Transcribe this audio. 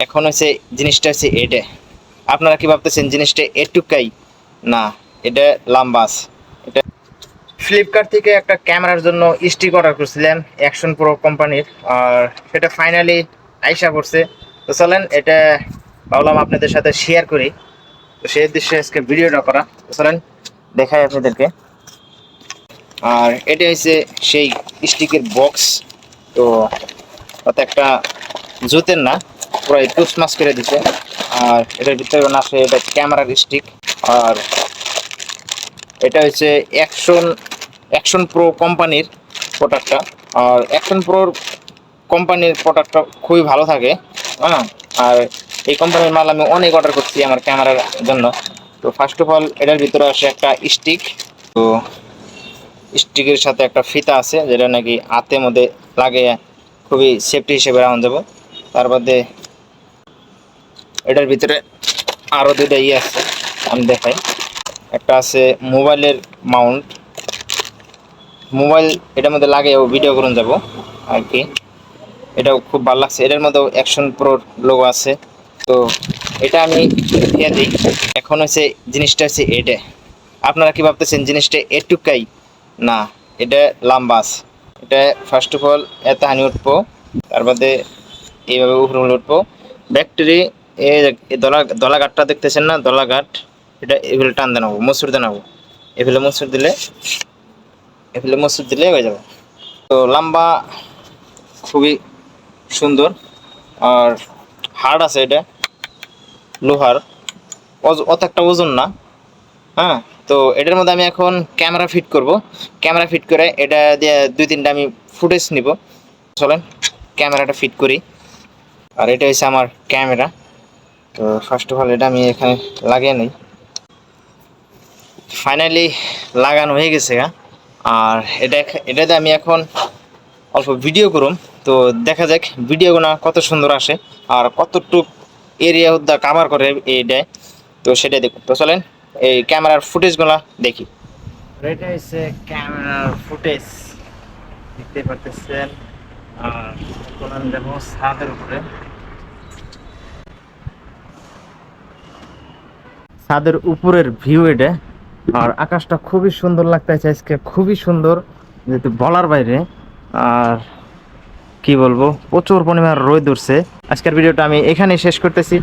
এখন হচ্ছে জিনিসটা হচ্ছে এটা। আপনারা কি ভাবতেছেন জিনিসটা এটুকাই? না, এটা লম্বা আছে। এটা ফ্লিপকার্ট থেকে একটা ক্যামেরার জন্য স্টিক অর্ডার করছিলাম অ্যাকশন প্রো কোম্পানির, আর সেটা ফাইনালি আইসা পড়ছে। তো চলেন এটা ভাবলাম আপনাদের সাথে শেয়ার করি, তো সেই উদ্দেশ্যে আজকে ভিডিওটা করা। তো চলেন দেখাই আপনাদেরকে। আর এটা হচ্ছে সেই স্টিকের বক্স। তো ওতে একটা জুতের না, পুরো টুস মাস করে দিছে। আর এটার ভিতরে আছে এটা ক্যামেরার স্টিক। আর এটা হচ্ছে অ্যাকশন অ্যাকশন প্রো কোম্পানির প্রোডাক্টটা। আর অ্যাকশন প্রোর কোম্পানির প্রোডাক্টটা খুবই ভালো থাকে, হ্যাঁ। আর এই কোম্পানির মাল আমি অনেক অর্ডার করছি আমার ক্যামেরার জন্য। তো ফার্স্ট অফ অল এটার ভিতরে আসে একটা স্টিক। তো স্টিকের সাথে একটা ফিতা আছে যেটা নাকি হাতের মধ্যে লাগে, খুবই সেফটি হিসেবে রাখা যাবে। তার বাদে এটার ভিতরে আরও দুইটা আছে, আমি দেখাই। একটা আছে মোবাইলের মাউন্ট, মোবাইল এটার মধ্যে লাগে ভিডিও করুন যাব আর কি। এটাও খুব ভালো লাগছে, এটার মধ্যেও অ্যাকশন প্রোর লোগো আছে। তো এটা আমি দিয়ে দিই। এখন হচ্ছে জিনিসটা হচ্ছে এটা। আপনারা কি ভাবতেছেন জিনিসটা এটুকাই? না, এটা লম্বা আছে। এটা ফার্স্ট অফ অল এত হানি উঠবো, তার বাদে এইভাবে উপরে উঠবো। ব্যাকটেরি এই দলাঘাটটা দেখতেছেন না, দলাঘাট, এটা এগুলো টান দেনাবো, মসুর দেনাবো। এগুলো মসুর দিলে হয়ে যাবে। তো লম্বা, খুবই সুন্দর। আর হার্ড আছে, এটা লোহার, অত একটা ওজন না, হ্যাঁ। তো এটার মধ্যে আমি এখন ক্যামেরা ফিট করব। ক্যামেরা ফিট করে এটা দিয়ে 2-3টা আমি ফুটেজ নিব। চলেন ক্যামেরাটা ফিট করি। আর এটা হচ্ছে আমার ক্যামেরা। তো ফার্স্ট অফ অল এটা আমি এখানে লাগিয়ে নিই। ফাইনালি লাগানো হয়ে গেছে। আর এটাতে আমি এখন অল্প ভিডিও করুম। তো দেখা যাক ভিডিওগুলো কত সুন্দর আসে আর কতটুক এরিয়া হুদ্দা কাভার করে এইটায়। তো সেটাই দেখুন। তো চলেন এই ক্যামেরার ফুটেজগুলো দেখি। এটা হচ্ছে ক্যামেরার ফুটেজ, দেখতে পাচ্ছেন। আর এখন আমি যাবো ছাদের উপরে। ছাদের উপরের ভিউ এটা। আর আকাশটা খুবই সুন্দর লাগতেছে আজকে, খুবই সুন্দর, যেহেতু বলার বাইরে। আর কি বলবো, প্রচুর পরিমাণ রোদ উঠছে। আজকের ভিডিওটা আমি এখানেই শেষ করতেছি।